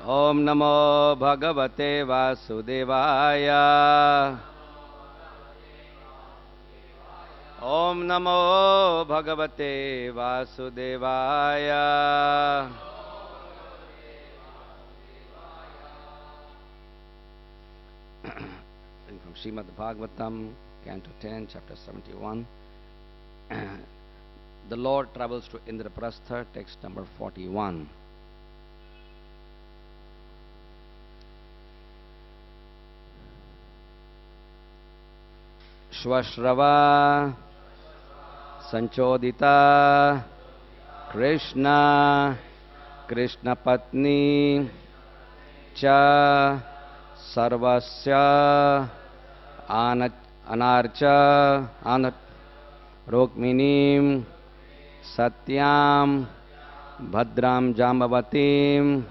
Om Namo Bhagavate Vasudevaya. Om Namo Bhagavate Vasudevaya. From Srimad Bhagavatam, Canto 10, Chapter 71. The Lord travels to Indraprastha, text number 41. Swashrava Sanchodita Krishna Krishna Patni Cha Sarvasya Anarcha Anat Rukminim Satyam Bhadram Jambavatim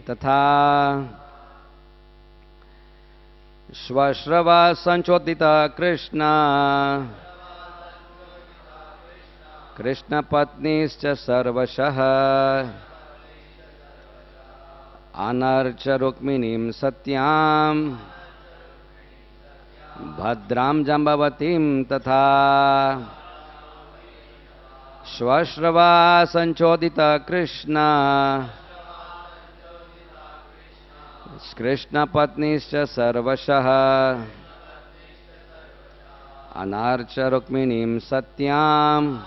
Tatha Swashrava Sanchodita Krishna Krishna Patnischa Sarvashaha Anarcha Rukminim Satyam Bhadram Jambavatim Tatha Swashrava Sanchodita Krishna Krishna Patnischa Sarvashaha Anarcha Rukminim Satyam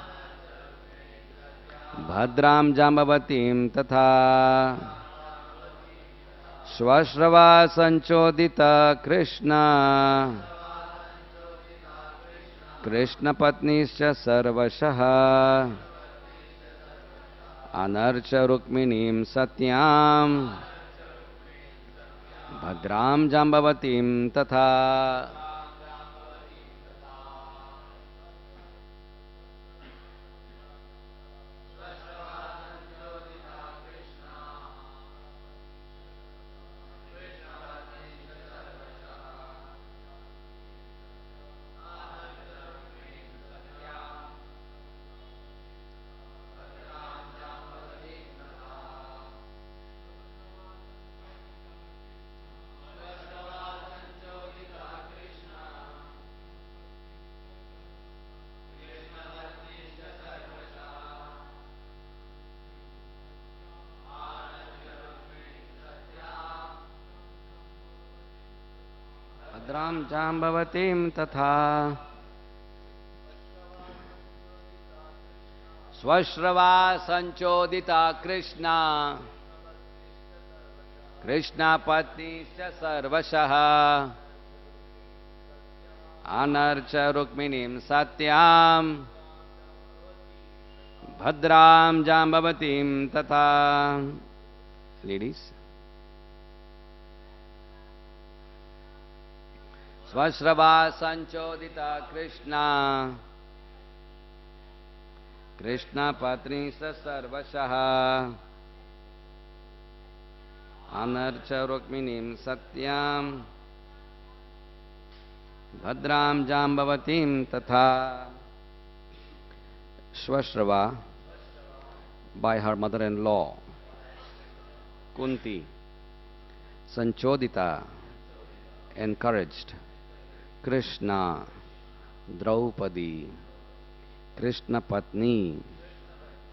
Bhadram Jambavatim Tatha Swashrava Sanchodita Krishna Krishna Patnischa Sarvashaha Anarcha Rukminim Satyam Bhadram Jambavatim Tatha. Bhadram Jambavatim Tatha Swashrava Sanchodita Krishna Krishna Patnischa Sarvashaha Anarcha Rukminim Satyam Bhadram Jambavatim Tatha. Ladies. Swashrava Sanchodita Krishna Krishna Patnischa Sarvashaha Anarcha Rukminim Satyam Bhadram Jambavatim Tatha. Swashrava, by her mother-in-law Kunti, Sanchodita, encouraged Krishna, Draupadi, Krishna Patni,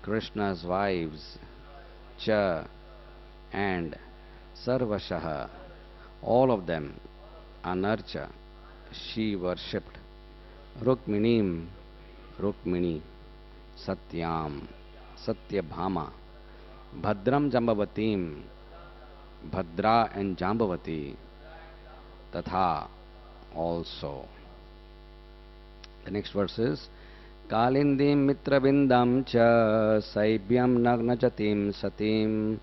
Krishna's wives, Cha, and Sarvashaha, all of them, Anarcha, she worshipped, Rukminim, Rukmini, Satyam, Satyabhama, Bhadram Jambavatim, Bhadra and Jambavati, Tatha, also. The next verse is Kalindim Mitrabindam Cha Saibhyam Nagnajatim Satim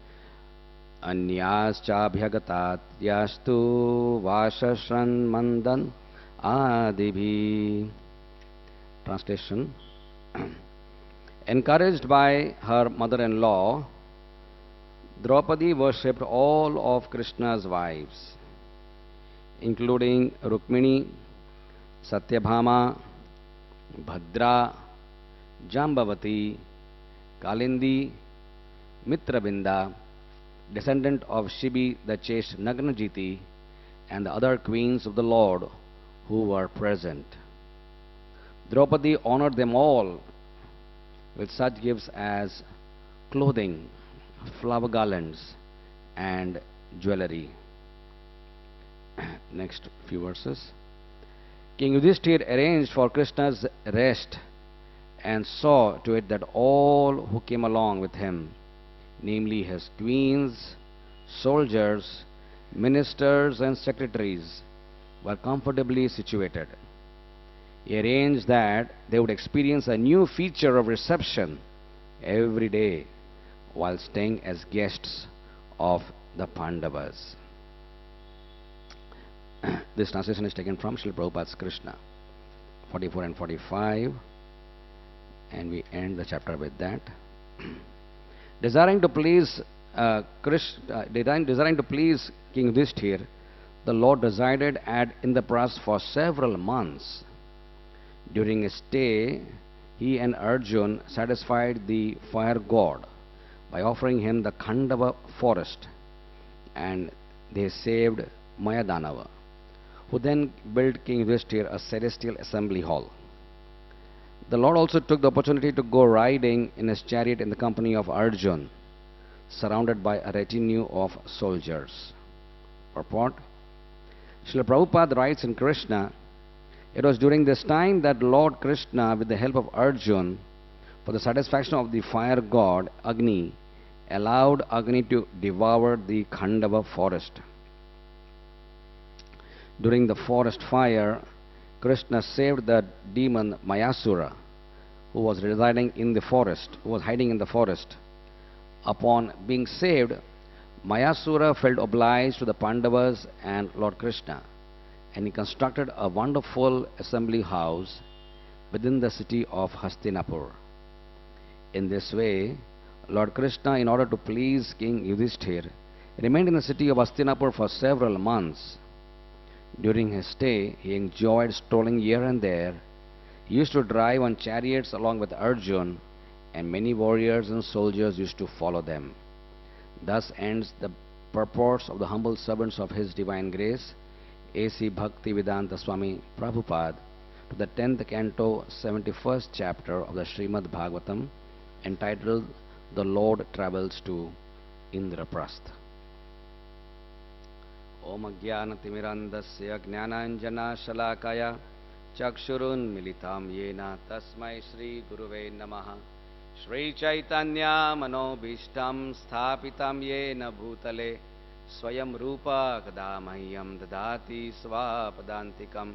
Anyas Chabhyagatat Yastu Vashashran Mandan Adibhi. Translation. Encouraged by her mother-in-law, Draupadi worshipped all of Krishna's wives, including Rukmini, Satyabhama, Bhadra, Jambavati, Kalindi, Mitrabinda, descendant of Shibi the chaste Nagnajiti, and the other queens of the Lord who were present. Draupadi honored them all with such gifts as clothing, flower garlands, and jewelry. Next few verses. King Yudhishthir arranged for Krishna's rest and saw to it that all who came along with him, namely his queens, soldiers, ministers, and secretaries, were comfortably situated. He arranged that they would experience a new feature of reception every day while staying as guests of the Pandavas. This translation is taken from Srila Prabhupada's Krishna, 44 and 45, and we end the chapter with that. Desiring to please King Yudhishthir, the Lord resided at Indraprastha for several months. During his stay, he and Arjun satisfied the fire god by offering him the Khandava forest, and they saved Mayadanava, who then built King Yudhishthir a celestial assembly hall. The Lord also took the opportunity to go riding in his chariot in the company of Arjun, surrounded by a retinue of soldiers. Purport: Srila Prabhupada writes in Krishna, it was during this time that Lord Krishna, with the help of Arjun, for the satisfaction of the fire god Agni, allowed Agni to devour the Khandava forest. During the forest fire, Krishna saved the demon Mayasura, who was residing in the forest, who was hiding in the forest. Upon being saved, Mayasura felt obliged to the Pandavas and Lord Krishna, and he constructed a wonderful assembly house within the city of Hastinapur. In this way, Lord Krishna, in order to please King Yudhishthir, remained in the city of Hastinapur for several months. During his stay, he enjoyed strolling here and there. He used to drive on chariots along with Arjun, and many warriors and soldiers used to follow them. Thus ends the purports of the humble servants of His Divine Grace A.C. Bhaktivedanta Swami Prabhupada to the 10th canto, 71st chapter of the Srimad Bhagavatam, entitled The Lord Travels to Indraprastha. Om Ajnanatimirandasya Jnananjana Shalakaya Chakshurun Militam Yena Tasmai Shri Guruve Namaha Shri Chaitanya Manobhishtam Sthapitam Yena Bhutale Swayam Rupa Kadamahyam Dadati Svapadantikam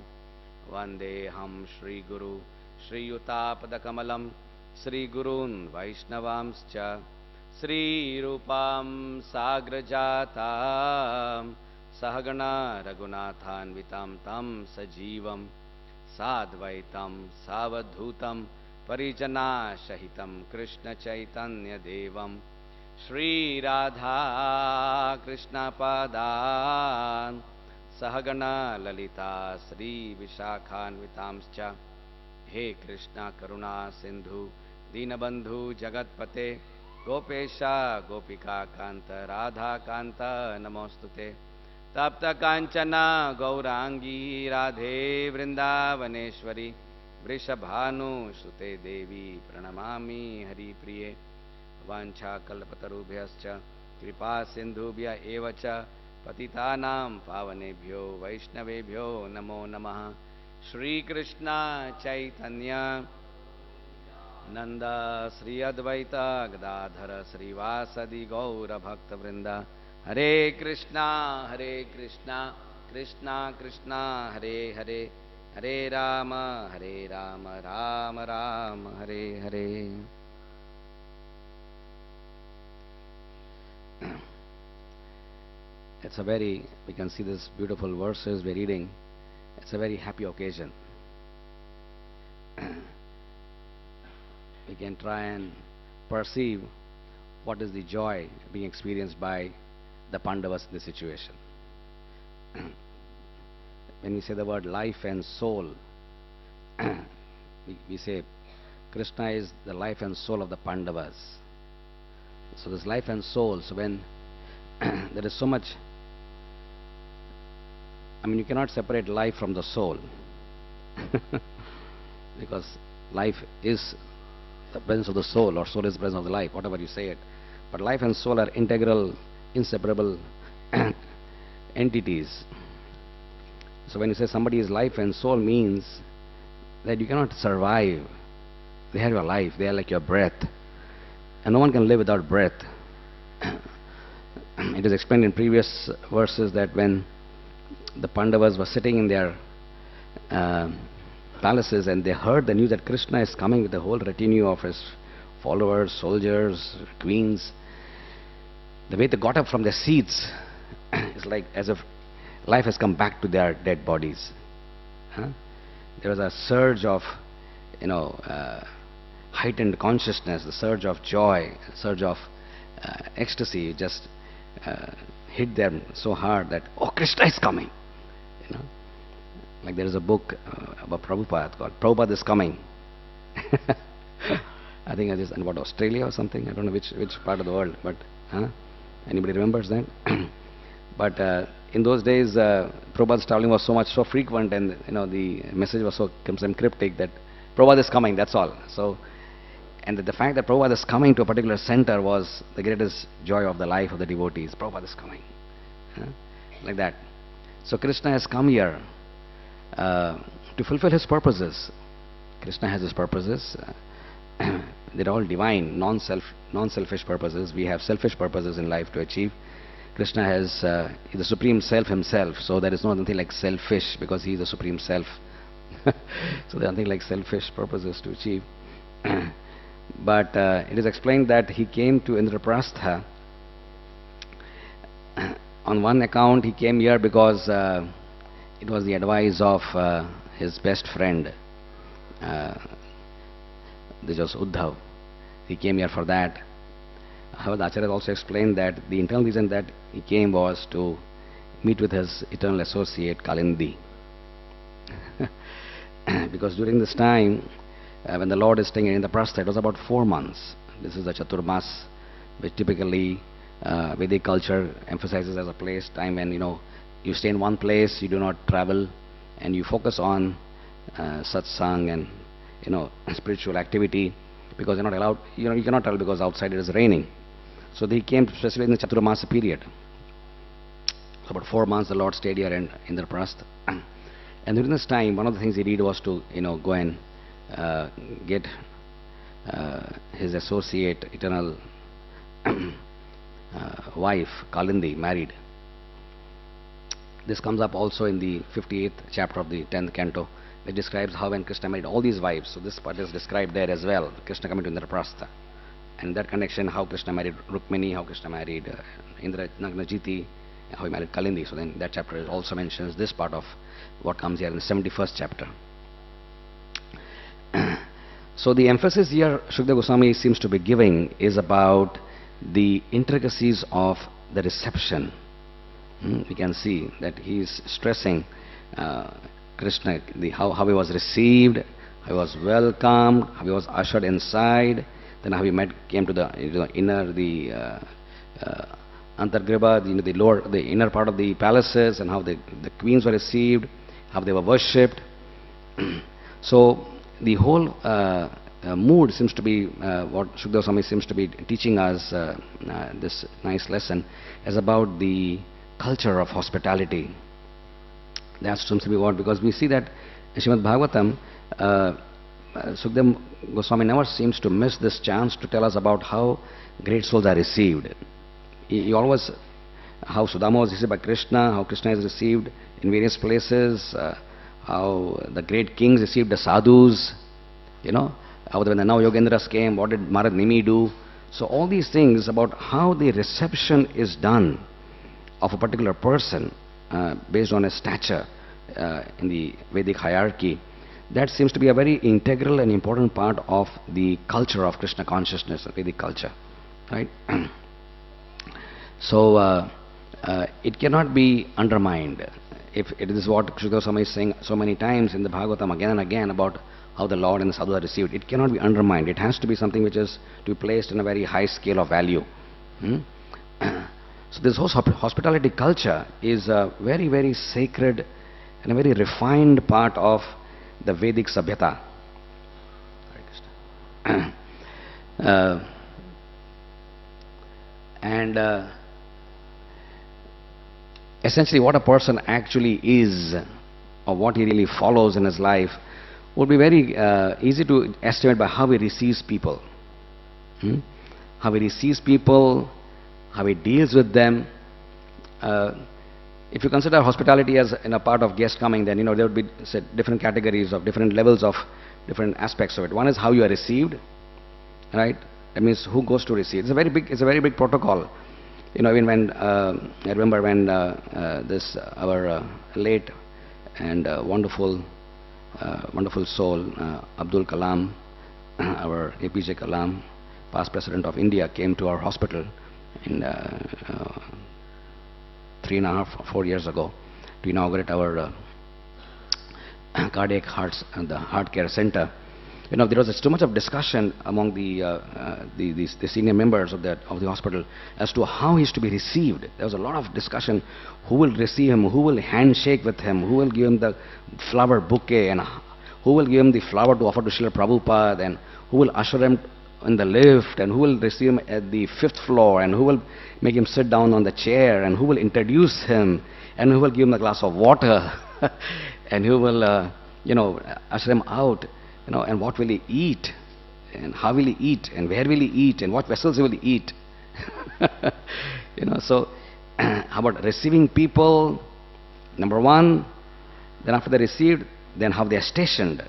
Vandeham Shri Guru Shri Yutapadakamalam Shri Gurun Vaishnavamscha Shri Rupam Sagrajatam Sahagana Raghunathanvitam Tam Sajivam Sadvaitam Savadhutam Parijana Shahitam Krishna Chaitanya Devam Shri Radha Krishna Padan Sahagana Lalita Sri Vishakhanvitamscha He Krishna Karuna Sindhu Dinabandhu Jagatpate Gopesha Gopika Kanta Radha Kanta Namostute Tapta Kanchana Gaurangi Radhe Vrindavaneshwari Vrishabhanu Sute Devi Pranamami Hari Priye Vancha Kalpatarubhyascha Kripa Sindhubhya Evacha Patitanam Pavanebhyo Vaishnavebhyo Namo Namaha Shri Krishna Chaitanya Nanda Sri Advaita Gadadhara Sri Vasadi Gaura Bhakta Vrinda Hare Krishna Krishna Krishna Hare Hare Hare Rama Rama Rama Hare Hare. It's a very, we can see these beautiful verses we're reading. It's a very happy occasion. We can try and perceive what is the joy being experienced by the Pandavas in this situation. When we say the word life and soul, we say Krishna is the life and soul of the Pandavas. So this life and soul, so when there is so much. I mean, you cannot separate life from the soul. Because life is the presence of the soul, or soul is the presence of the life, whatever you say it. But life and soul are integral, inseparable entities. So when you say somebody is life and soul, means that you cannot survive. They are your life, they are like your breath. And no one can live without breath. It is explained in previous verses that when the Pandavas were sitting in their palaces and they heard the news that Krishna is coming with a whole retinue of his followers, soldiers, queens, the way they got up from their seats is like as if life has come back to their dead bodies. There was a surge of, heightened consciousness, the surge of joy, surge of ecstasy just hit them so hard that, oh, Krishna is coming. Like there is a book about Prabhupada called Prabhupada is Coming. I think it is in Australia or something. I don't know which part of the world, but anybody remembers that? But in those days, Prabhupada's traveling was so frequent, and the message was so cryptic that Prabhupada is coming. That's all. So, and the fact that Prabhupada is coming to a particular center was the greatest joy of the life of the devotees. Prabhupada is coming, like that. So Krishna has come here to fulfill his purposes. Krishna has his purposes. They're all divine, non-selfish purposes. We have selfish purposes in life to achieve. Krishna has the Supreme Self himself, so there is nothing like selfish, because he is the Supreme Self. So there is nothing like selfish purposes to achieve. But it is explained that he came to Indraprastha. On one account, he came here because it was the advice of his best friend. This was Uddhav. He came here for that. However, the Acharya also explained that the internal reason that he came was to meet with his eternal associate Kalindi. Because during this time, when the Lord is staying in Indraprastha, it was about 4 months. This is the Chaturmas, which typically Vedic culture emphasizes as a time when you stay in one place, you do not travel, and you focus on satsang and spiritual activity, because you're not allowed. You cannot travel because outside it is raining. So they came especially in the Chaturmasa period. So about 4 months the Lord stayed here in Indraprastha. And during this time, one of the things he did was to go and get his associate, eternal wife Kalindi married. This comes up also in the 58th chapter of the 10th canto, which describes how when Krishna married all these wives. So this part is described there as well, Krishna coming to Indraprastha. And in that connection, how Krishna married Rukmini, how Krishna married Indra Nagnajiti, how he married Kalindi. So then that chapter also mentions this part of what comes here in the 71st chapter. So the emphasis here Shukdev Goswami seems to be giving is about the intricacies of the reception. We can see that he is stressing Krishna, how he was received, how he was welcomed, how he was ushered inside, then how he came to the inner, the Antargriha, the inner part of the palaces, and how the queens were received, how they were worshipped. So the whole mood seems to be, what Shukdev Goswami seems to be teaching us, this nice lesson, is about the culture of hospitality. That seems to be what, because we see that in Srimad Bhagavatam, Shukdev Goswami never seems to miss this chance to tell us about how great souls are received. He always, how Sudama was received by Krishna, how Krishna is received in various places, how the great kings received the sadhus, how when the now Yogendras came, what did Maharaj Nimi do? So all these things about how the reception is done of a particular person based on his stature in the Vedic hierarchy, that seems to be a very integral and important part of the culture of Krishna consciousness, Vedic culture, right? So it cannot be undermined. If it is what Shukdev Goswami is saying so many times in the Bhagavatam again and again about how the Lord and the sadhu are received, it cannot be undermined. It has to be something which is to be placed in a very high scale of value. So this whole hospitality culture is a very, very sacred and a very refined part of the Vedic Sabhyata. And essentially what a person actually is, or what he really follows in his life, would be very easy to estimate by how he receives people. How he receives people, how he deals with them. If you consider hospitality as in a part of guest coming, then there would be different categories of different levels of different aspects of it. One is how you are received, right? That means who goes to receive. It's a very big protocol. Even when I remember when this our late and wonderful soul Abdul Kalam, our APJ Kalam, past president of India, came to our hospital in 3.5 or 4 years ago to inaugurate our cardiac hearts and the heart care center. There was too much of discussion among the senior members of the hospital as to how he is to be received. There was a lot of discussion: who will receive him, who will handshake with him, who will give him the flower bouquet, and who will give him the flower to offer to Srila Prabhupada, and who will usher him in the lift, and who will receive him at the 5th floor, and who will make him sit down on the chair, and who will introduce him, and who will give him a glass of water, and who will usher him out. And what will he eat, and how will he eat, and where will he eat, and what vessels will he eat. So how about receiving people, number one, then after they're received, then how they are stationed.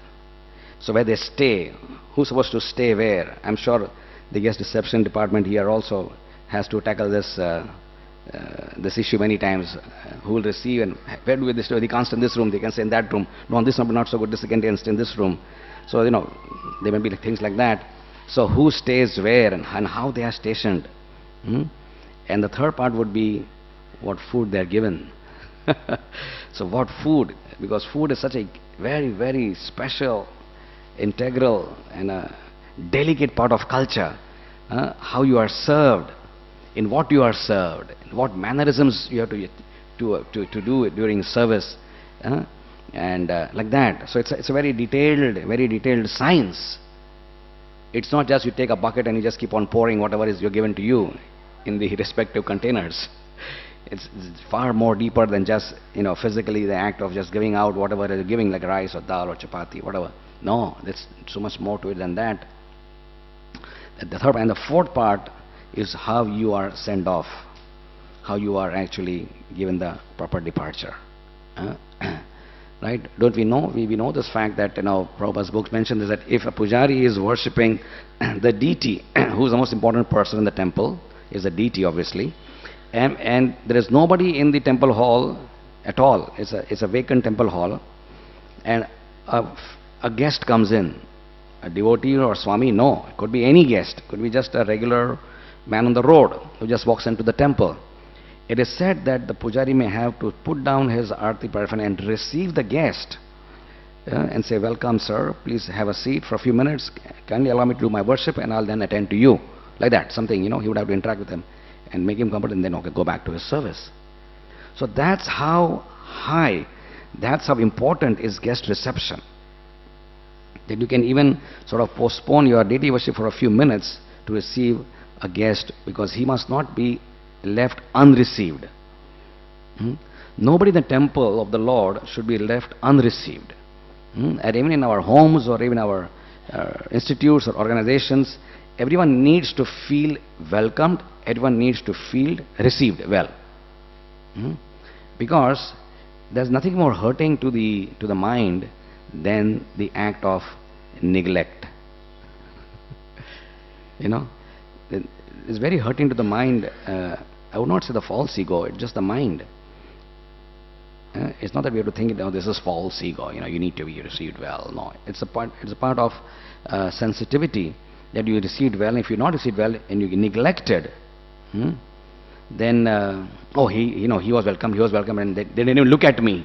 So where they stay, who's supposed to stay where. I'm sure the guest reception department here also has to tackle this this issue many times. Who will receive, and where do they stay? They can't stay in this room, they can stay in that room. No, this number not so good, this can stay in this room. So, there may be things like that. So, who stays where, and how they are stationed. And the third part would be what food they are given. So, what food? Because food is such a very, very special, integral, and a delicate part of culture. How you are served, in what you are served, what mannerisms you have to do during service. And like that. So it's a very detailed science. It's not just you take a bucket and you just keep on pouring whatever is given to you in the respective containers. It's far more deeper than just physically the act of just giving out whatever you're giving, like rice or dal or chapati, whatever. No, there's so much more to it than that. The third and the fourth part is how you are sent off, how you are actually given the proper departure. Right? Don't we know? We know this fact that Prabhupada's books mention this, that if a pujari is worshipping the deity, who is the most important person in the temple, is the deity obviously, and there is nobody in the temple hall at all. It's a vacant temple hall, and a guest comes in, a devotee or Swami. No, it could be any guest. It could be just a regular man on the road who just walks into the temple. It is said that the pujari may have to put down his arti paraphernalia and receive the guest and say, "Welcome, sir. Please have a seat for a few minutes. Kindly allow me to do my worship, and I'll then attend to you." Like that, something, he would have to interact with him and make him comfortable, and then go back to his service. So that's how high, that's how important is guest reception. That you can even sort of postpone your deity worship for a few minutes to receive a guest, because he must not be left unreceived. Nobody in the temple of the Lord should be left unreceived. And even in our homes or even our institutes or organizations, everyone needs to feel welcomed, everyone needs to feel received well. Because there's nothing more hurting to the mind than the act of neglect. It's very hurting to the mind. I would not say the false ego, it's just the mind. It's not that we have to think, this is false ego, you need to be received well. No, it's a part of sensitivity that you received well. If you're not received well and you neglected, then he was welcome, and they didn't even look at me.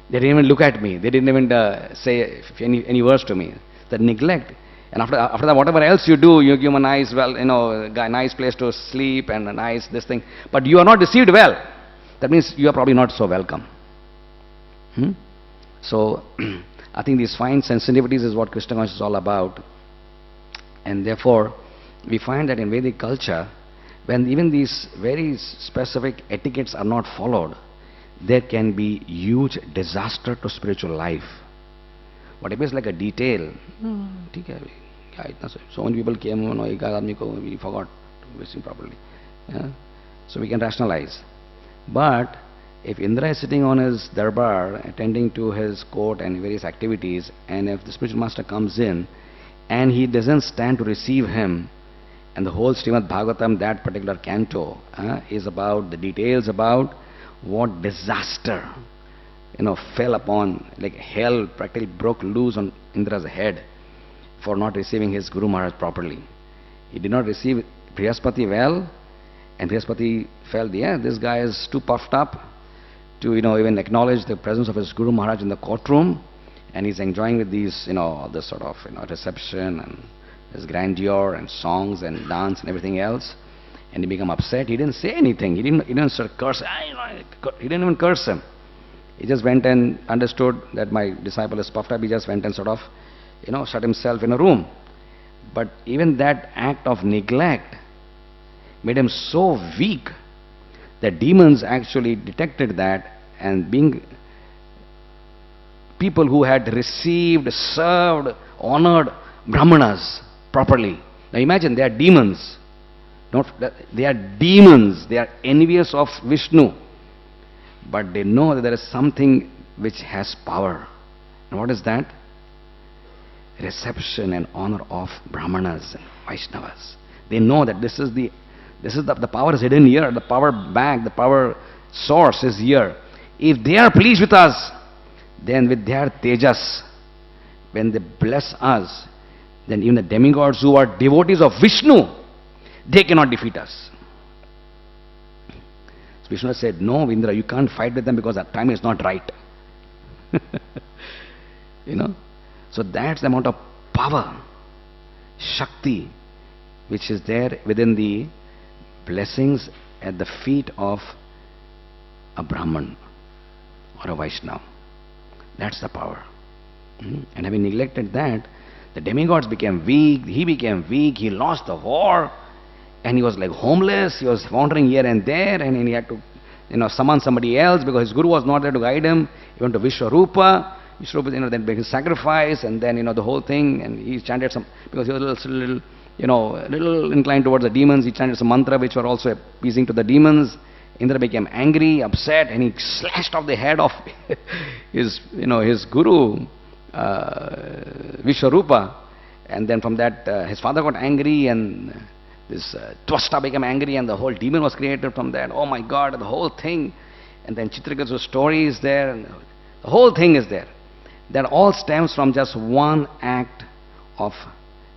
They didn't even say any words to me. That neglect And after that, whatever else you do, you give him a nice, well, a nice place to sleep and a nice this thing. But you are not received well. That means you are probably not so welcome. So, I think these fine sensitivities is what Krishna Consciousness is all about. And therefore, we find that in Vedic culture, when even these very specific etiquettes are not followed, there can be huge disaster to spiritual life. What appears like a detail, so many people came, we forgot to visit properly. Yeah? So we can rationalize. But if Indra is sitting on his darbar, attending to his court and various activities, and if the spiritual master comes in, and he doesn't stand to receive him, and the whole Srimad Bhagavatam, that particular canto, is about the details about what disaster, fell upon, like hell practically broke loose on Indra's head for not receiving his Guru Maharaj properly. He did not receive Brihaspati well, and Brihaspati felt, this guy is too puffed up to, even acknowledge the presence of his Guru Maharaj in the courtroom, and he's enjoying with these, this sort of, reception and this grandeur and songs and dance and everything else, and he became upset. He didn't say anything. He didn't sort of curse. He didn't even curse him. He just went and understood that my disciple is puffed up. He just went and sort of, shut himself in a room. But even that act of neglect made him so weak that demons actually detected that, and being people who had received, served, honored Brahmanas properly. Now imagine, they are demons. They are demons. They are envious of Vishnu. But they know that there is something which has power. And what is that? Reception and honor of Brahmanas and Vaishnavas. They know that this is the power is hidden here. The power bank, the power source is here. If they are pleased with us, then with their tejas, when they bless us, then even the demigods who are devotees of Vishnu, they cannot defeat us. So Vishnu said, no, Indra, you can't fight with them because that time is not right. So that's the amount of power, Shakti, which is there within the blessings at the feet of a Brahman or a Vaishnava. That's the power. And having neglected that, the demigods became weak, he became weak, he lost the war, and he was like homeless, he was wandering here and there, and he had to summon somebody else because his guru was not there to guide him. He went to Vishwarupa, then make his sacrifice, and then the whole thing, and he chanted some, because he was a little inclined towards the demons, he chanted some mantra which were also appeasing to the demons. Indra became angry, upset, and he slashed off the head of his guru, Vishwarupa. And then from that, his father got angry, and this Twasta became angry, and the whole demon was created from that. Oh my God, the whole thing. And then Chitraka's story is there, and the whole thing is there. That all stems from just one act of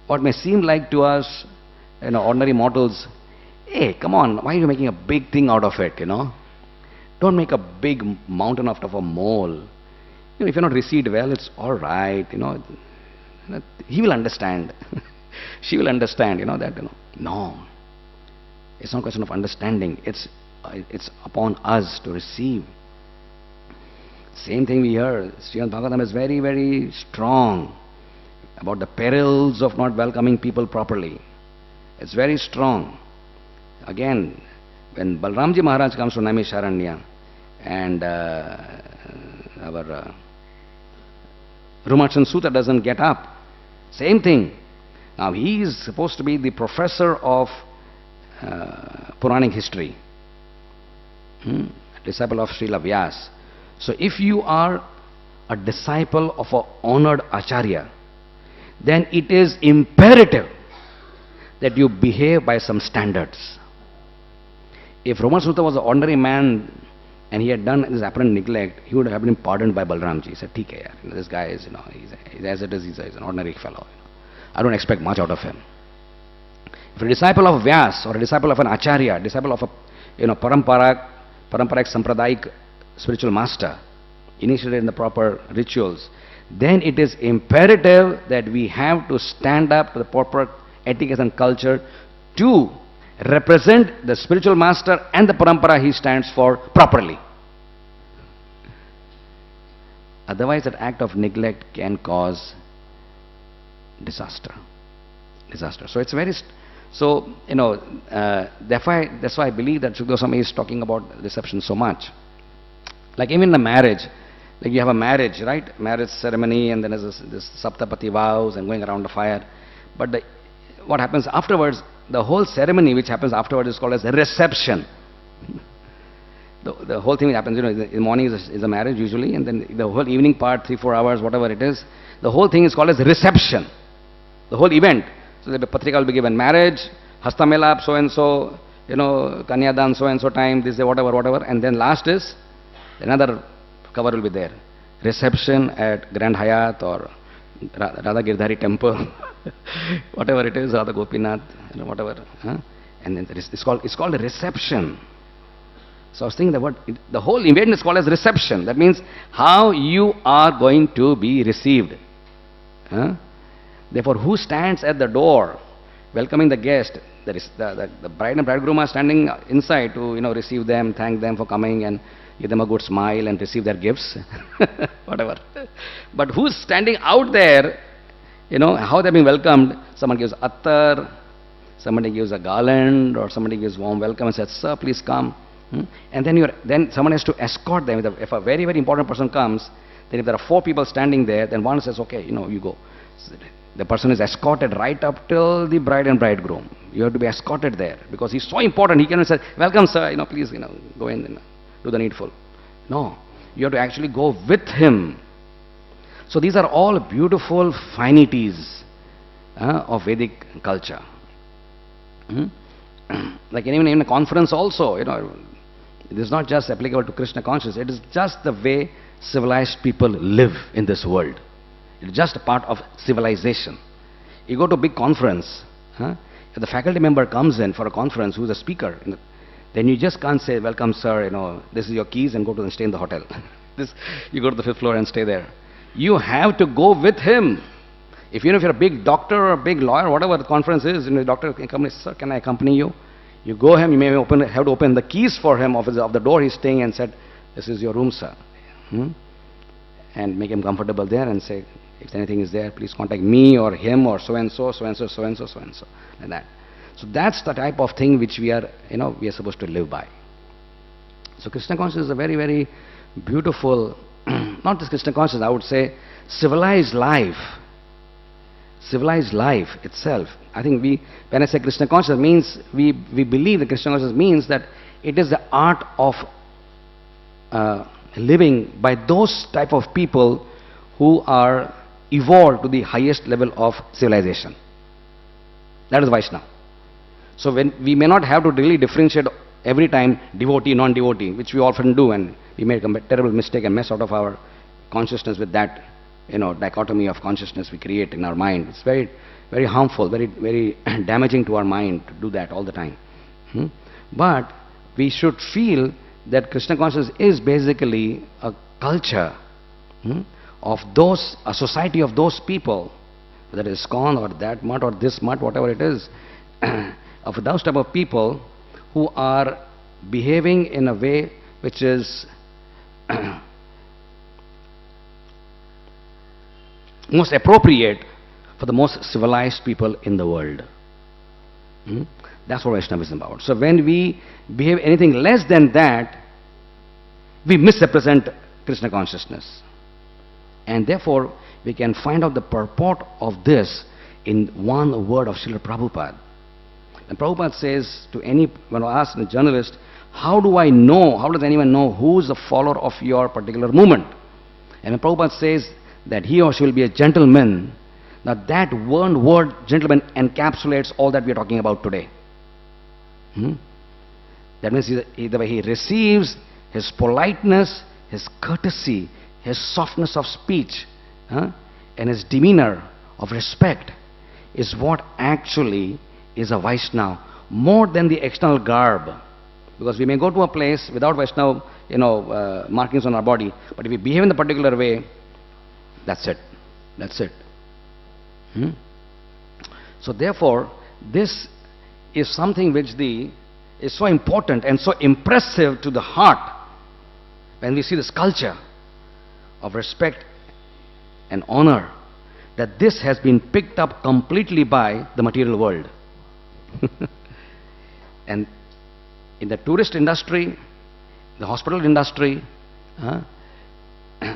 what may seem like to us, ordinary mortals, hey, come on, why are you making a big thing out of it, Don't make a big mountain out of a mole. If you're not received well, it's all right, he will understand. She will understand, that, No. It's not a question of understanding. It's upon us to receive. Same thing we hear. Srimad Bhagavatam is very, very strong about the perils of not welcoming people properly. It's very strong. Again, when Balramji Maharaj comes to Naimisharanya, and our Rumachan Sutta doesn't get up, same thing. Now he is supposed to be the professor of Puranic history, disciple of Srila Vyas. So if you are a disciple of an honored Acharya, then it is imperative that you behave by some standards. If Rumachan was an ordinary man and he had done this apparent neglect, he would have been pardoned by Balramji. He said, "Theek hai yaar, this guy is, he's as it is, he's an ordinary fellow. I don't expect much out of him." If a disciple of Vyas or a disciple of an Acharya, disciple of a Paramparak Sampradayic spiritual master, initiated in the proper rituals, then it is imperative that we have to stand up to the proper etiquette and culture to represent the spiritual master and the parampara he stands for properly. Otherwise, that act of neglect can cause disaster. So it's very, that's why I believe that Sukadeva Swami is talking about reception so much. Like even in a marriage, like you have a marriage, right? Marriage ceremony, and then there's this Saptapati vows and going around the fire. But what happens afterwards, the whole ceremony which happens afterwards is called as the reception. The whole thing happens, in the morning is a marriage usually, and then the whole evening part, 3-4 hours, whatever it is, the whole thing is called as reception. The whole event. So the patrika will be given, marriage, hastamelap, so and so, kanyadan, so and so time, this, whatever, and then last is another cover will be there. Reception at Grand Hyatt or Radha Girdhari temple, whatever it is, Radha Gopinath, whatever. Huh? And then it's called a reception. So I was thinking the whole event is called as reception. That means how you are going to be received. Huh? Therefore, who stands at the door welcoming the guest? There is the bride and bridegroom are standing inside to receive them, thank them for coming, and give them a good smile and receive their gifts, whatever. But who's standing out there? How they're being welcomed? Someone gives attar, somebody gives a garland, or somebody gives warm welcome and says, "Sir, please come." And then someone has to escort them. If a very, very important person comes, then if there are 4 people standing there, then one says, "Okay, you go." So the person is escorted right up till the bride and bridegroom. You have to be escorted there because he's so important. He cannot say, "Welcome, sir, please, go in, do the needful." No, you have to actually go with him. So these are all beautiful finities of Vedic culture. Like even in a conference also, it is not just applicable to Krishna consciousness. It is just the way civilized people live in this world. It is just a part of civilization. You go to a big conference, if the faculty member comes in for a conference who is a speaker, then you just can't say, "Welcome, sir, this is your keys and go to and stay in the hotel." You go to the 5th floor and stay there. You have to go with him. If you're a big doctor or a big lawyer, whatever the conference is, the doctor can come, "Sir, can I accompany you?" You go him, you may have to open the keys for him of the door he's staying and said, "This is your room, sir." And make him comfortable there and say, "If anything is there, please contact me or him or so and so, so and so, so and so, so and so," like that. So that's the type of thing which we are supposed to live by. So Krishna consciousness is a very, very beautiful, not just Krishna consciousness, I would say civilized life. Civilized life itself. I think when I say Krishna consciousness, means we believe that Krishna consciousness means that it is the art of living by those type of people who are evolved to the highest level of civilization. That is Vaishnava. So when we may not have to really differentiate every time devotee, non-devotee, which we often do, and we make a terrible mistake and mess out of our consciousness with that, dichotomy of consciousness we create in our mind. It's very, very harmful, very, very damaging to our mind to do that all the time. But we should feel that Krishna consciousness is basically a culture of a society of those people, whether it is ISKCON or that mutt or this mutt, whatever it is, of those type of people who are behaving in a way which is most appropriate for the most civilized people in the world. That's what Vaishnavism is about. So when we behave anything less than that, we misrepresent Krishna consciousness. And therefore, we can find out the purport of this in one word of Srila Prabhupada. And Prabhupada says to when I ask a journalist, how does anyone know who is the follower of your particular movement? And when Prabhupada says that he or she will be a gentleman, now that one word, gentleman, encapsulates all that we are talking about today. That means the way he receives, his politeness, his courtesy, his softness of speech, and his demeanor of respect is what actually is a Vaishnava, more than the external garb. Because we may go to a place without Vaishnava, markings on our body, but if we behave in a particular way, That's it. That's it. Hmm? So therefore, this is something which is so important and so impressive to the heart when we see this culture of respect and honor, that this has been picked up completely by the material world. And in the tourist industry, the hospital industry,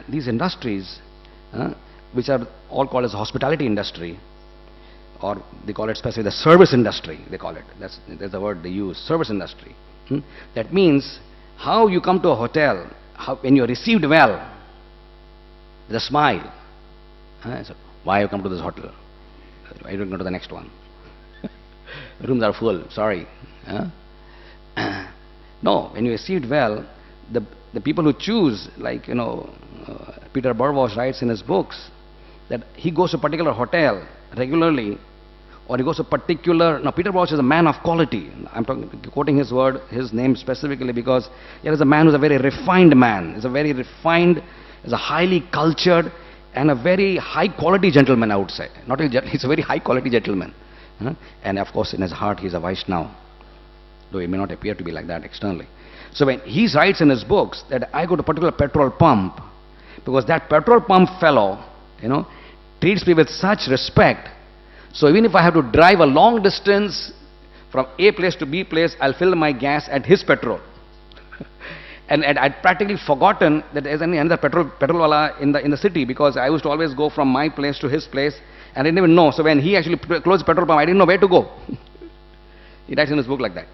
these industries, which are all called as hospitality industry, or they call it specifically the service industry, they call it. That's the word they use, service industry. That means how you come to a hotel, when you're received well, with a smile. So, why you come to this hotel? Why you don't go to the next one? The rooms are full, sorry. No, when you received well, the people who choose, like, Peter Burwash writes in his books, that he goes to a particular hotel regularly, or he goes to a particular... Now, Peter Burwash is a man of quality. I'm quoting his word, his name specifically, because here is a man who's a very refined man. He's a very refined, is a highly cultured, and a very high quality gentleman, I would say. Not only he's a very high quality gentleman. And of course, in his heart, he's a Vaishnava, though he may not appear to be like that externally. So when he writes in his books that I go to a particular petrol pump, because that petrol pump fellow, treats me with such respect, so even if I have to drive a long distance from A place to B place, I'll fill my gas at his petrol. And I'd practically forgotten that there's any another petrol wala in the city, because I used to always go from my place to his place, and I didn't even know. So when he actually closed the petrol pump, I didn't know where to go. He writes in his book like that.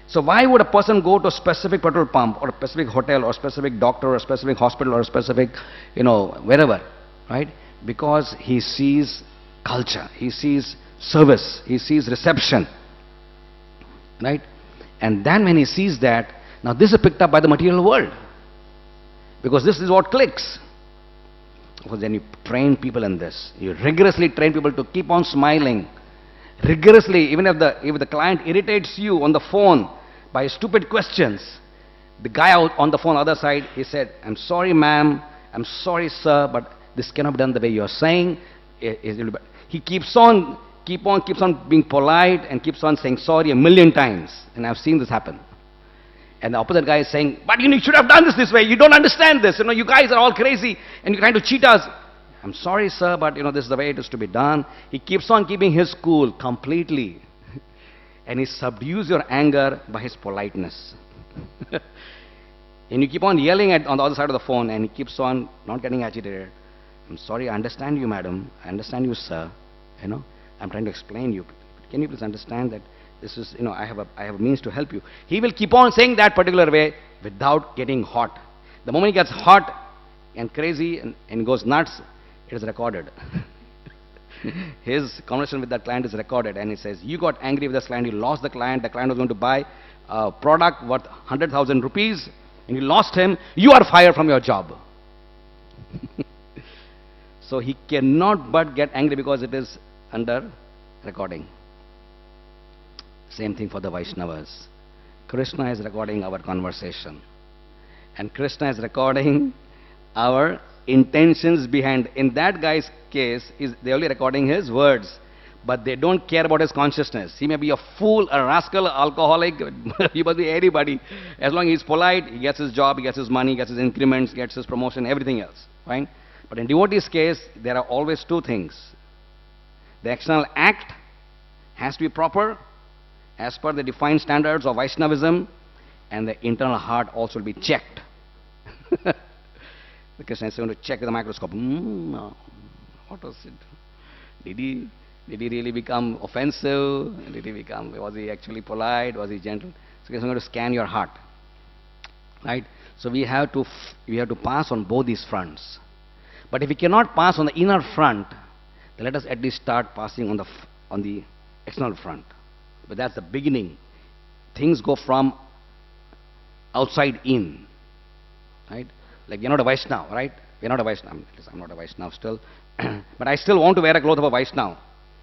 So why would a person go to a specific petrol pump, or a specific hotel, or a specific doctor, or a specific hospital, or a specific, wherever, right? Because he sees culture, he sees service, he sees reception, right? And then when he sees that, now this is picked up by the material world, because this is what clicks. Because then you train people in this. You rigorously train people to keep on smiling. Rigorously, even if the client irritates you on the phone by stupid questions, the guy out on the phone other side, he said, I'm sorry ma'am, I'm sorry sir, but this cannot be done the way you're saying. He keeps on being polite and keeps on saying sorry a million times. And I've seen this happen. And the opposite guy is saying, but you should have done this way, you don't understand this, you guys are all crazy and you're trying to cheat us. I'm sorry sir, but this is the way it is to be done. He keeps on keeping his cool completely. And he subdues your anger by his politeness. And you keep on yelling on the other side of the phone, and he keeps on not getting agitated. I'm sorry, I understand you madam, I understand you sir, I'm trying to explain you. Can you please understand that this is, I have a means to help you. He will keep on saying that particular way without getting hot. The moment he gets hot and crazy and goes nuts, it is recorded. His conversation with that client is recorded, and he says, you got angry with this client, you lost the client was going to buy a product worth 100,000 rupees, and you lost him, you are fired from your job. So he cannot but get angry because it is under recording. Same thing for the Vaishnavas. Krishna is recording our conversation, and Krishna is recording our intentions behind. In that guy's case, they're only recording his words, but they don't care about his consciousness. He may be a fool, a rascal, alcoholic, he must be anybody. As long as he's polite, he gets his job, he gets his money, gets his increments, gets his promotion, everything else. Right? But in devotee's case, there are always two things. The external act has to be proper, as per the defined standards of Vaishnavism, and the internal heart also will be checked. The Krishna is going to check with the microscope. What was it? Did he really become offensive? Was he actually polite? Was he gentle? So Krishna is going to scan your heart. Right? So we have to pass on both these fronts. But if we cannot pass on the inner front, then let us at least start passing on the external front. But that's the beginning. Things go from outside in. Right? Like we're not a Vaishnava, right? We're not a Vaishnava. I'm not a Vaishnava still. But I still want to wear a cloth of a Vaishnava.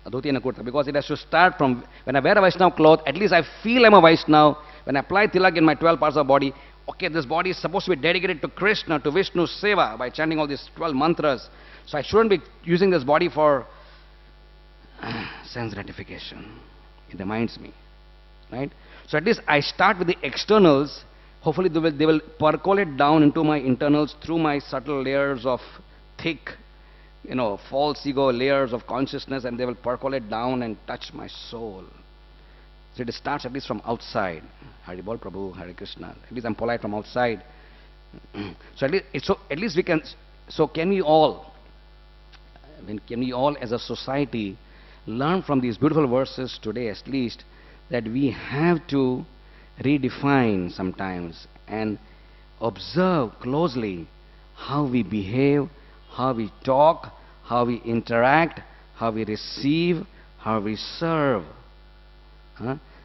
A dhoti and a kurta. Because it has to start from, when I wear a Vaishnava cloth, at least I feel I'm a Vaishnava. When I apply tilak in my 12 parts of body, okay, this body is supposed to be dedicated to Krishna, to Vishnu Seva, by chanting all these 12 mantras. So I shouldn't be using this body for sense gratification. It reminds me, right? So at least I start with the externals. Hopefully they will percolate down into my internals through my subtle layers of thick, false ego layers of consciousness, and they will percolate down and touch my soul. So it starts at least from outside. Hare Bol Prabhu, Hare Krishna. At least I'm polite from outside. So at least we can. So can we all as a society learn from these beautiful verses today, at least, that we have to redefine sometimes and observe closely how we behave, how we talk, how we interact, how we receive, how we serve.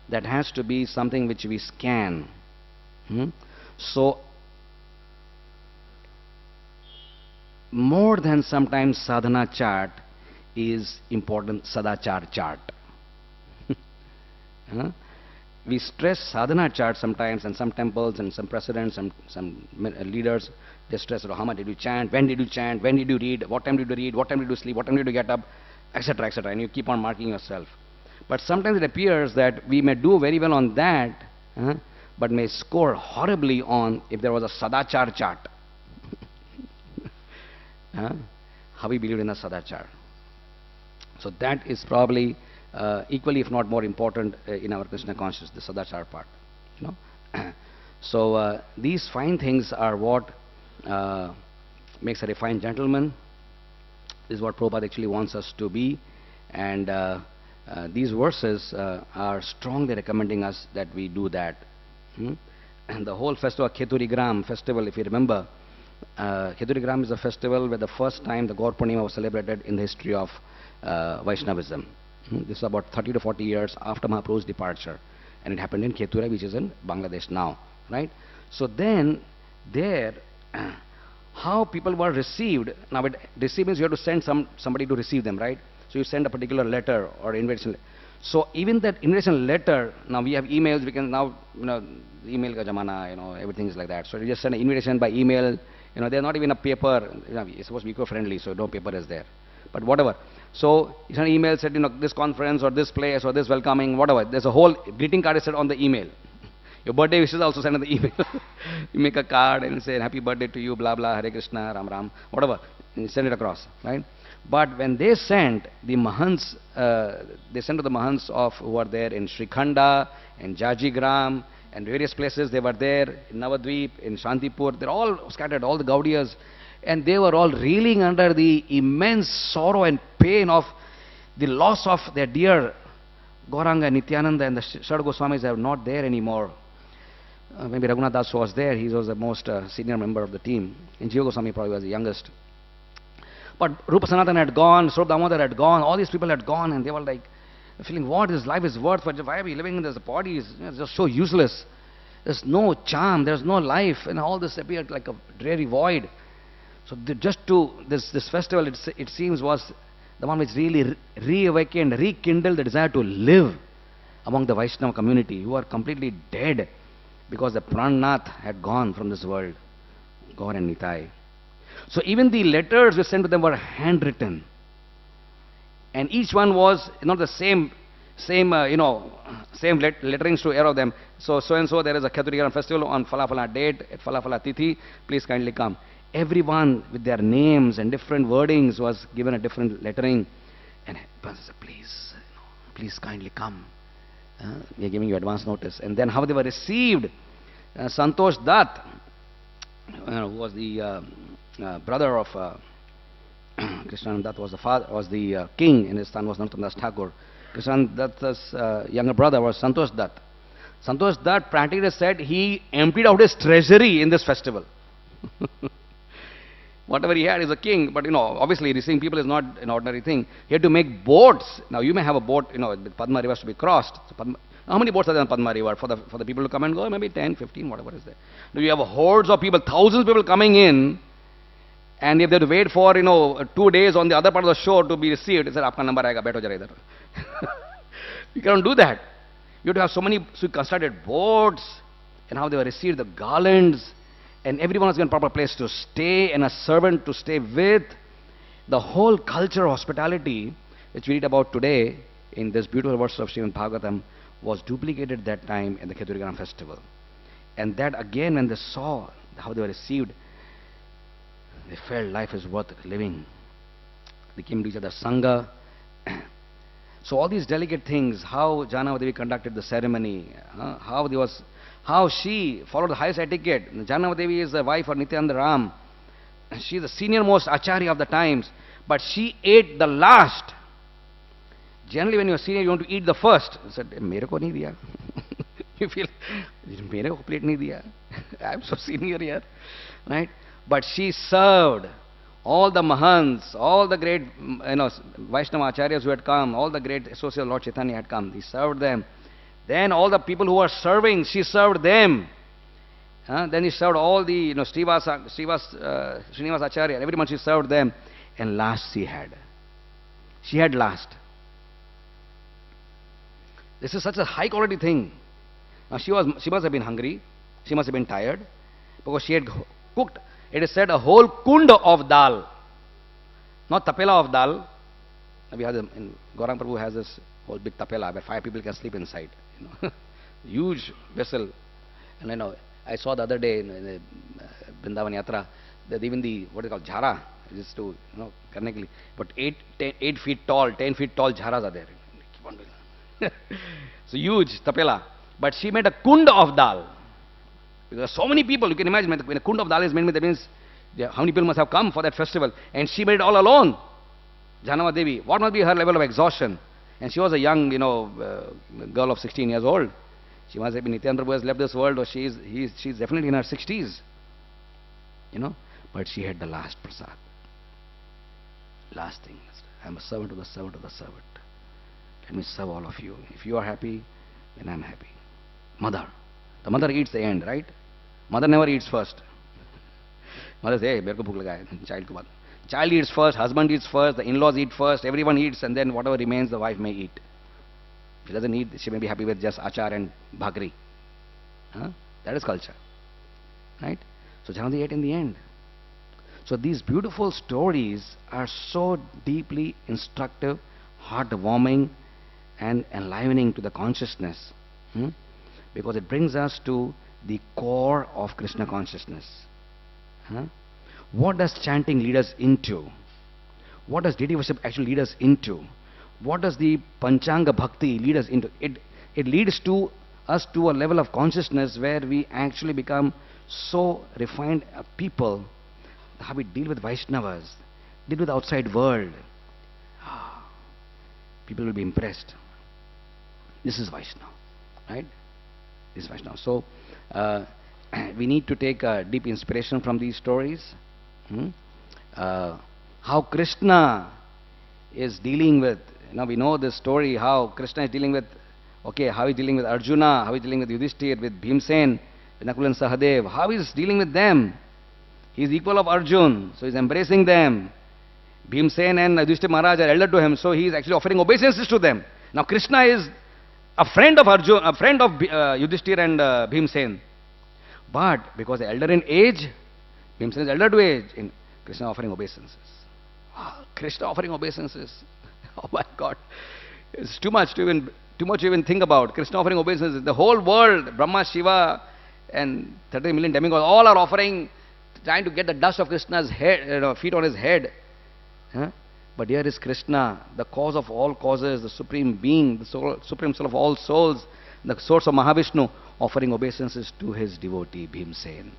That has to be something which we scan. So, more than sometimes sadhana chart is important sadachar chart. We stress sadhana chart sometimes, and some temples and some presidents and some leaders, they stress how much did you chant, when did you read, what time did you read, what time did you sleep, what time did you get up, etc., etc., and you keep on marking yourself. But sometimes it appears that we may do very well on that, but may score horribly on if there was a sadachar chart. How we believe in a sadachar. So that is probably equally, if not more important, in our Krishna consciousness, the sadachar part. So these fine things are what makes a refined gentleman. This is what Prabhupada actually wants us to be, and these verses are strongly recommending us that we do that. And the whole festival, Kheturigram festival, if you remember, Kheturigram is a festival where the first time the Gaur Purnima was celebrated in the history of Vaishnavism. This is about 30 to 40 years after Mahaprabhu's departure, and it happened in Khetura, which is in Bangladesh now, right? So then, there, how people were received. Now, receive means you have to send somebody to receive them, right? So you send a particular letter or invitation. So even that invitation letter, now we have emails. We can now, email ka jamana, everything is like that. So you just send an invitation by email. They're not even a paper. It's supposed to be eco-friendly, so no paper is there. But whatever. So you send an email, said, this conference or this place or this welcoming, whatever. There's a whole greeting card is set on the email. Your birthday wishes also sent on the email. You make a card and say, happy birthday to you, blah, blah, Hare Krishna, Ram Ram, whatever. And you send it across, right? But when they sent the Mahants, they sent to the Mahants who were there in Srikhanda, in Jajigram, and various places. They were there in Navadvip, in Shantipur. They're all scattered, all the Gaudiyas. And they were all reeling under the immense sorrow and pain of the loss of their dear Gauranga, Nityananda, and the Shad Goswamis are not there anymore. Maybe Raghunath Das was there. He was the most senior member of the team. And Jiva Goswami probably was the youngest. But Rupa Sanatana had gone, Swarup Damodar had gone, all these people had gone, and they were like feeling, what this life is worth, why are we living in this body? It's just so useless. There's no charm, there's no life, and all this appeared like a dreary void. So just to this festival, it seems, was the one which really reawakened, rekindled the desire to live among the Vaishnava community who are completely dead because the Prannath had gone from this world, Gaur and Nitai. So even the letters we sent to them were handwritten, and each one was not the same letterings to all of them. So and so there is a Kheturigram festival on Falafala date at Falafala Tithi. Please kindly come. Everyone with their names and different wordings was given a different lettering, and said, please kindly come. We are giving you advance notice. And then how they were received. Santosh Dutt, who was the brother of Krishna Dutt, was the father, was the king, and his son was Narottam Das Thakur. Krishna Dutt's younger brother was Santosh Dutt. Santosh Dutt practically said he emptied out his treasury in this festival. Whatever he had is a king, but obviously receiving people is not an ordinary thing. He had to make boats. Now you may have a boat, the Padma River has to be crossed. So how many boats are there on Padma River for the people to come and go? Maybe 10, 15, whatever is there. Now you have hordes of people, thousands of people coming in, and if they have to wait for 2 days on the other part of the shore to be received, he said, "Aapka number aayega, baitho jara idhar." You cannot do that. You have to have so you constructed boats, and how they were received, the garlands, and everyone was given a proper place to stay, and a servant to stay with. The whole culture of hospitality, which we read about today in this beautiful verse of Srimad Bhagavatam, was duplicated that time in the Kheturigram festival. And that again, when they saw how they were received, they felt life is worth living. They came to each other, Sangha. So all these delicate things, how Janavadevi conducted the ceremony, how she followed the highest etiquette. Janavadevi is the wife of Nityananda Ram. She is the senior most acharya of the times, but she ate the last. Generally, when you are senior, you want to eat the first. She said, "Mere ko nahi diya." You feel, "Mere ko plate nahi diya." I am so senior here, right? But she served all the Mahants, all the great, Vaishnava acharyas who had come, all the great associates of Lord Chaitanya had come. He served them. Then all the people who were serving, she served them. Then he served all the, Srinivas Acharya, everyone she served them. And last she had. She had last. This is such a high quality thing. Now she must have been hungry. She must have been tired. Because she had cooked, it is said, a whole kund of dal. Not tapela of dal. We have in Gaurang Prabhu has this whole big tapela where 5 people can sleep inside. Huge vessel. And I saw the other day in the Vrindavan Yatra that even the, what is called, jhara, just to, karne, but 8 feet tall, 10 feet tall jharas are there. Keep on doing. So huge tapela. But she made a kund of dal. Because so many people, you can imagine, when a kund of dal is made, that means how many people must have come for that festival. And she made it all alone. Janava Devi. What must be her level of exhaustion? And she was a young, girl of 16 years old. She must have been, Nityananda Prabhu has left this world, or she's definitely in her 60s. But she had the last prasad. Last thing. I'm a servant of the servant of the servant. Let me serve all of you. If you are happy, then I'm happy. Mother. The mother eats the end, right? Mother never eats first. Mother says, "Hey, mere ko bhook laga hai." Child ko baat. Child eats first, husband eats first, the in-laws eat first, everyone eats, and then whatever remains, the wife may eat. If she doesn't eat, she may be happy with just achar and bhakri. That is culture. Right? So Janavdevi ate in the end. So these beautiful stories are so deeply instructive, heartwarming, and enlivening to the consciousness. Because it brings us to the core of Krishna consciousness. What does chanting lead us into? What does deity worship actually lead us into? What does the Panchanga Bhakti lead us into? It leads to us to a level of consciousness where we actually become so refined people, how we deal with Vaishnavas, deal with the outside world. People will be impressed. This is Vaishnava, right? This is Vaishnava. So, we need to take deep inspiration from these stories. How Krishna is dealing with, we know this story, how Krishna is dealing with, how he's dealing with Arjuna, how he's dealing with Yudhishthir, with Bhimsen, with Nakul and Sahadev, how he's dealing with them. He's equal of Arjun, so he's embracing them. Bhimsen and Yudhishthir Maharaj are elder to him, so he's actually offering obeisances to them. Now Krishna is a friend of Arjun, a friend of Yudhishthir and Bhimsen. But because they're elder in age, Bhimsen is elder to age, in Krishna offering obeisances. Krishna offering obeisances. Oh my God. It's too much to even think about. Krishna offering obeisances. The whole world, Brahma, Shiva, and 30 million demigods, all are offering, trying to get the dust of Krishna's head, feet on his head. But here is Krishna, the cause of all causes, the supreme being, the supreme soul of all souls, the source of Mahavishnu, offering obeisances to his devotee Bhimsen,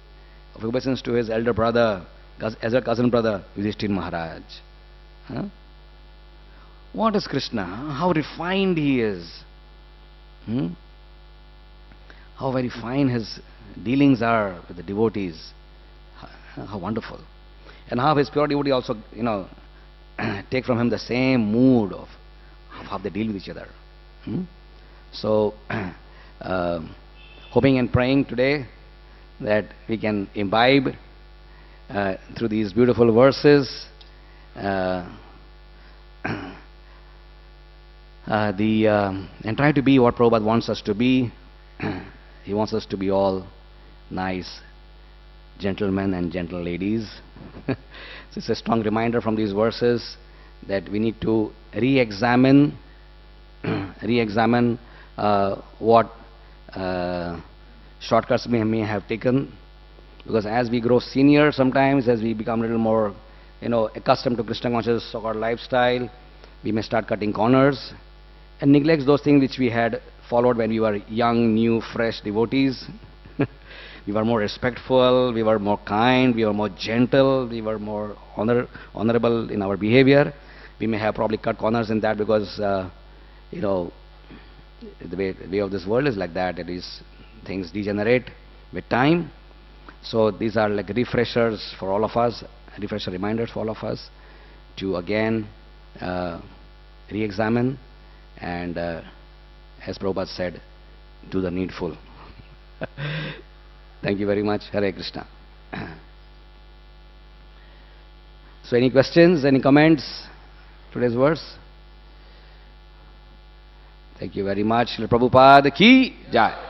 offering obeisances to his elder brother, as a cousin brother, Yudhishthir Maharaj. What is Krishna? How refined he is. How very fine his dealings are with the devotees. How wonderful. And how his pure devotee also, take from him the same mood of how they deal with each other. So, hoping and praying today that we can imbibe through these beautiful verses and try to be what Prabhupada wants us to be. He wants us to be all nice gentlemen and gentle ladies. So it's a strong reminder from these verses that we need to re-examine what shortcuts we may have taken, because as we grow senior, sometimes as we become a little more accustomed to Krishna conscious so-called lifestyle, we may start cutting corners and neglect those things which we had followed when we were young, new, fresh devotees. We were more respectful, we were more kind, we were more gentle, we were more honorable in our behavior. We may have probably cut corners in that because, the way of this world is like that. It is, things degenerate with time. So these are like refreshers for all of us, refresher reminders for all of us to again re-examine and, as Prabhupada said, do the needful. Thank you very much. Hare Krishna. So any questions, any comments? Today's verse? Thank you very much. Prabhupada ki jai.